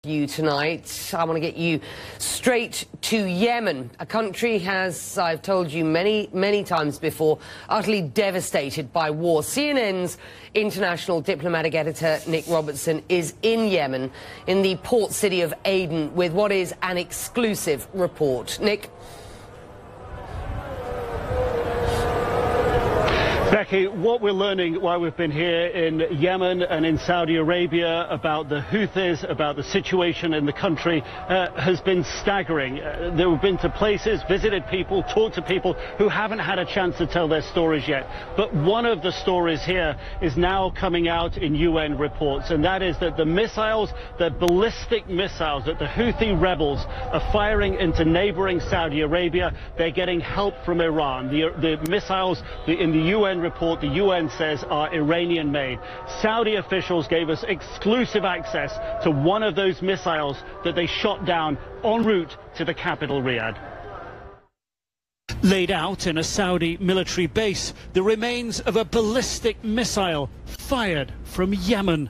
You tonight. I want to get you straight to Yemen, a country has, I've told you many times before, utterly devastated by war. CNN's international diplomatic editor Nick Robertson is in Yemen, in the port city of Aden, with what is an exclusive report. Nick. Becky, what we're learning while we've been here in Yemen and in Saudi Arabia about the Houthis, about the situation in the country, has been staggering. We've been to places, visited people, talked to people who haven't had a chance to tell their stories yet. But one of the stories here is now coming out in UN reports, and that is that the missiles, the ballistic missiles that the Houthi rebels are firing into neighboring Saudi Arabia, they're getting help from Iran. The missiles in the UN report, the UN says, are Iranian-made. Saudi officials gave us exclusive access to one of those missiles that they shot down en route to the capital, Riyadh. Laid out in a Saudi military base, the remains of a ballistic missile fired from Yemen.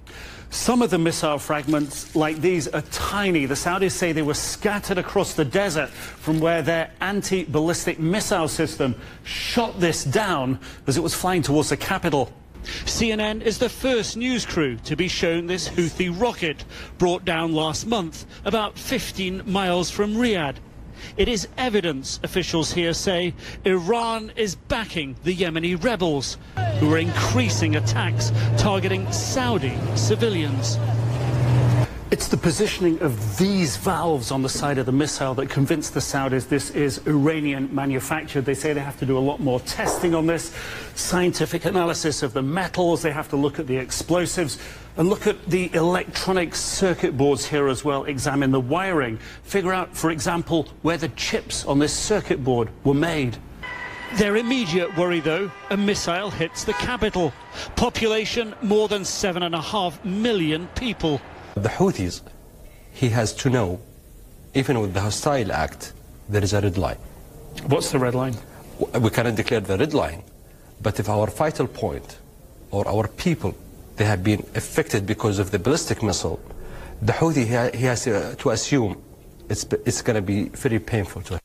Some of the missile fragments, like these, are tiny. The Saudis say they were scattered across the desert from where their anti-ballistic missile system shot this down as it was flying towards the capital. CNN is the first news crew to be shown this Houthi rocket, brought down last month about 15 miles from Riyadh. It is evidence, officials here say, Iran is backing the Yemeni rebels, who are increasing attacks targeting Saudi civilians. It's the positioning of these valves on the side of the missile that convinced the Saudis this is Iranian manufactured. They say they have to do a lot more testing on this, scientific analysis of the metals, they have to look at the explosives and look at the electronic circuit boards here as well, examine the wiring, figure out, for example, where the chips on this circuit board were made. Their immediate worry, though, a missile hits the capital. Population more than 7.5 million people. The Houthis, he has to know, even with the hostile act, there is a red line. What's the red line? We cannot declare the red line, but if our vital point or our people, they have been affected because of the ballistic missile, the Houthi, he has to assume it's going to be very painful to him.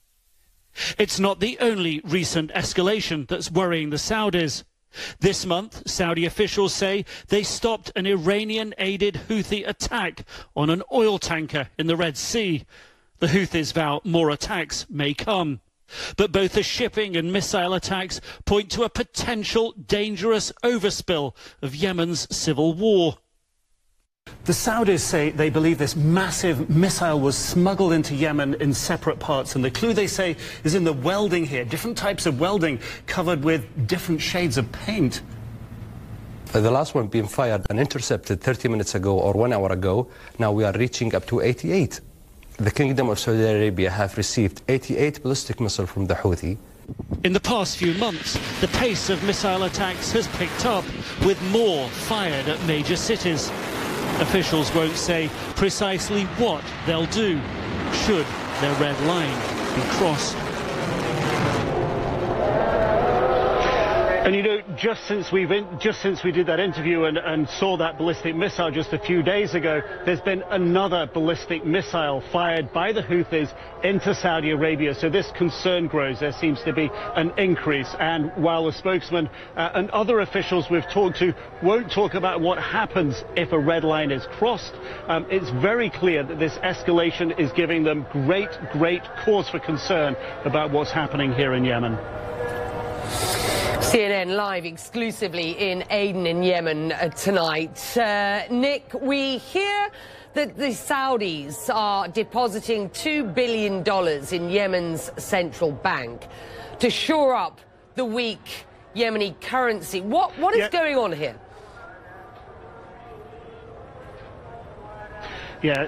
It's not the only recent escalation that's worrying the Saudis. This month, Saudi officials say they stopped an Iranian-aided Houthi attack on an oil tanker in the Red Sea. The Houthis vow more attacks may come. But both the shipping and missile attacks point to a potential dangerous overspill of Yemen's civil war. The Saudis say they believe this massive missile was smuggled into Yemen in separate parts, and the clue, they say, is in the welding here, different types of welding covered with different shades of paint. The last one being fired and intercepted 30 minutes ago or 1 hour ago, now we are reaching up to 88. The Kingdom of Saudi Arabia have received 88 ballistic missiles from the Houthi. In the past few months, the pace of missile attacks has picked up, with more fired at major cities. Officials won't say precisely what they'll do should their red line be crossed. And you know, just since we did that interview and saw that ballistic missile just a few days ago, there's been another ballistic missile fired by the Houthis into Saudi Arabia. So this concern grows. There seems to be an increase. And while the spokesman and other officials we've talked to won't talk about what happens if a red line is crossed, it's very clear that this escalation is giving them great cause for concern about what's happening here in Yemen. CNN live exclusively in Aden in Yemen tonight. Nick, we hear that the Saudis are depositing $2 billion in Yemen's central bank to shore up the weak Yemeni currency. What is going on here? Yeah,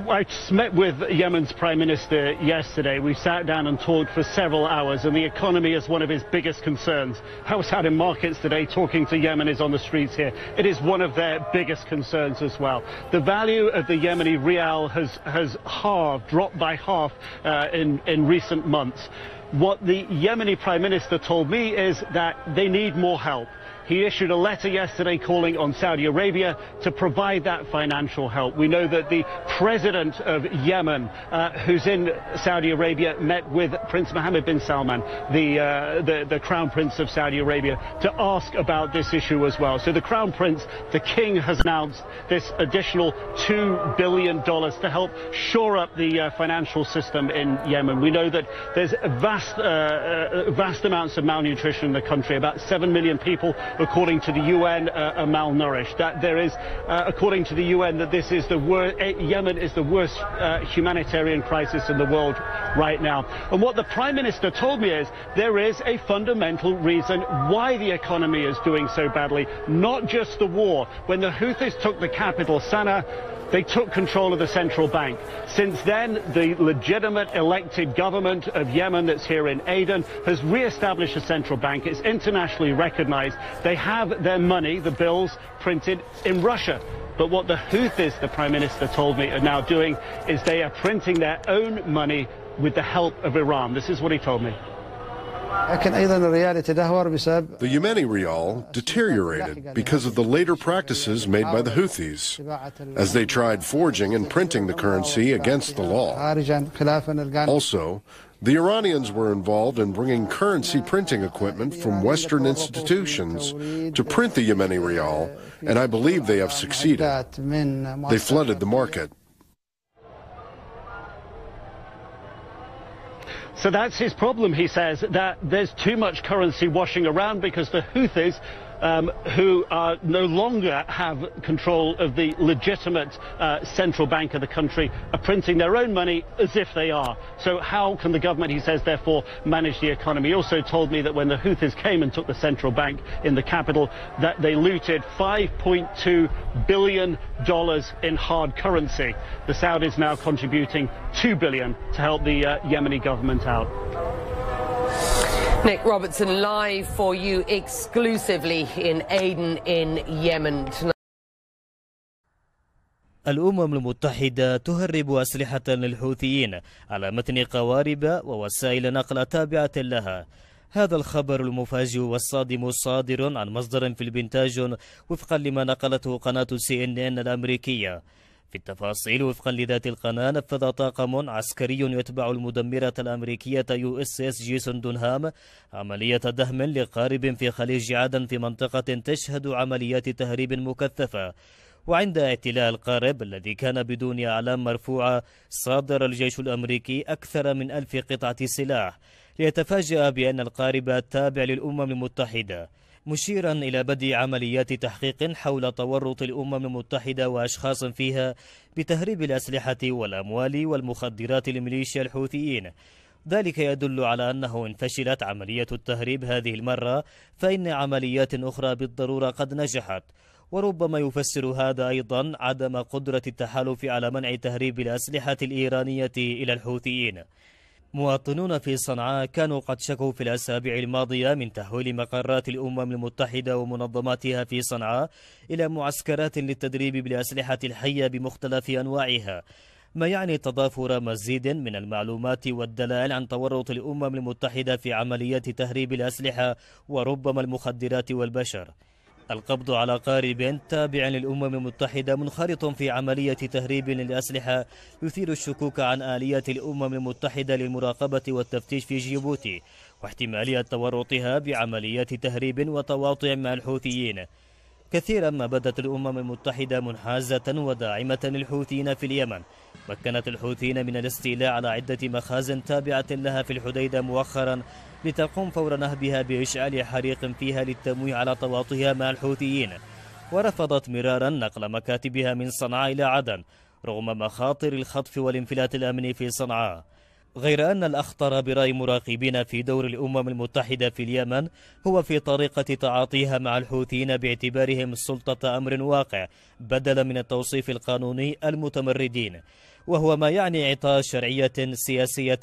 I met with Yemen's Prime Minister yesterday. We sat down and talked for several hours, and the economy is one of his biggest concerns. I was out in markets today talking to Yemenis on the streets here. It is one of their biggest concerns as well. The value of the Yemeni rial has halved, dropped by half in recent months. What the Yemeni Prime Minister told me is that they need more help. he issued a letter yesterday calling on Saudi Arabia to provide that financial help. We know that the president of Yemen, who's in Saudi Arabia, met with Prince Mohammed bin Salman, the Crown Prince of Saudi Arabia, to ask about this issue as well. So the Crown Prince, the King, has announced this additional $2 billion to help shore up the financial system in Yemen. We know that there's vast amounts of malnutrition in the country. About 7 million people, according to the UN, are malnourished. That there is, according to the UN, that this is the worst. Yemen is the worst humanitarian crisis in the world right now. And what the Prime Minister told me is there is a fundamental reason why the economy is doing so badly, not just the war. When the Houthis took the capital, Sana'a, they took control of the central bank. Since then, the legitimate elected government of Yemen that's here in Aden has re-established a central bank. It's internationally recognized. They have their money, the bills, printed in Russia. But what the Houthis, the Prime Minister told me, are now doing is they are printing their own money with the help of Iran. This is what he told me. The Yemeni rial deteriorated because of the later practices made by the Houthis, as they tried forging and printing the currency against the law. Also, the Iranians were involved in bringing currency printing equipment from Western institutions to print the Yemeni rial, and I believe they have succeeded. They flooded the market. So that's his problem, he says, that there's too much currency washing around because the Houthis, who no longer have control of the legitimate central bank of the country, are printing their own money as if they are. So how can the government, he says, therefore manage the economy? He also told me that when the Houthis came and took the central bank in the capital, that they looted $5.2 billion in hard currency. The Saudis now contributing $2 billion to help the Yemeni government out. Nick Robertson live for you exclusively in Aden in Yemen tonight. الأمم المتحدة تهرب أسلحة للحوثيين على متن قوارب ووسائل نقل تابعة لها. هذا الخبر المفاجئ والصادم صادر عن مصدر في البنتاجون وفقا لما نقلته قناة CNN الأمريكية. في التفاصيل وفقا لذات القناة، نفذ طاقم عسكري يتبع المدمرة الأمريكية USS جيسون دونهام عملية دهم لقارب في خليج عدن في منطقة تشهد عمليات تهريب مكثفة. وعند اعتلاء القارب الذي كان بدون أعلام مرفوعة، صادر الجيش الأمريكي أكثر من 1000 قطعة سلاح، ليتفاجأ بأن القارب تابع للأمم المتحدة، مشيرا إلى بدء عمليات تحقيق حول تورط الأمم المتحدة وأشخاص فيها بتهريب الأسلحة والأموال والمخدرات لميليشيا الحوثيين. ذلك يدل على أنه إن فشلت عملية التهريب هذه المرة فإن عمليات أخرى بالضرورة قد نجحت. وربما يفسر هذا أيضا عدم قدرة التحالف على منع تهريب الأسلحة الإيرانية إلى الحوثيين. مواطنون في صنعاء كانوا قد شكوا في الأسابيع الماضية من تحويل مقرات الأمم المتحدة ومنظماتها في صنعاء إلى معسكرات للتدريب بالأسلحة الحية بمختلف أنواعها، ما يعني تضافر مزيد من المعلومات والدلائل عن تورط الأمم المتحدة في عمليات تهريب الأسلحة وربما المخدرات والبشر. القبض على قارب تابع للأمم المتحدة منخرط في عملية تهريب للأسلحة يثير الشكوك عن آليات الأمم المتحدة للمراقبة والتفتيش في جيبوتي واحتمالية تورطها بعمليات تهريب وتواطؤ مع الحوثيين. كثيرا ما بدت الأمم المتحدة منحازة وداعمة للحوثيين في اليمن. مكنت الحوثيين من الاستيلاء على عدة مخازن تابعة لها في الحديدة مؤخرا لتقوم فور نهبها بإشعال حريق فيها للتمويه على تواطئها مع الحوثيين، ورفضت مرارا نقل مكاتبها من صنعاء إلى عدن رغم مخاطر الخطف والانفلات الأمني في صنعاء. غير أن الأخطر برأي مراقبين في دور الأمم المتحدة في اليمن هو في طريقة تعاطيها مع الحوثيين باعتبارهم سلطة أمر واقع بدلا من التوصيف القانوني المتمردين، وهو ما يعني إعطاء شرعية سياسية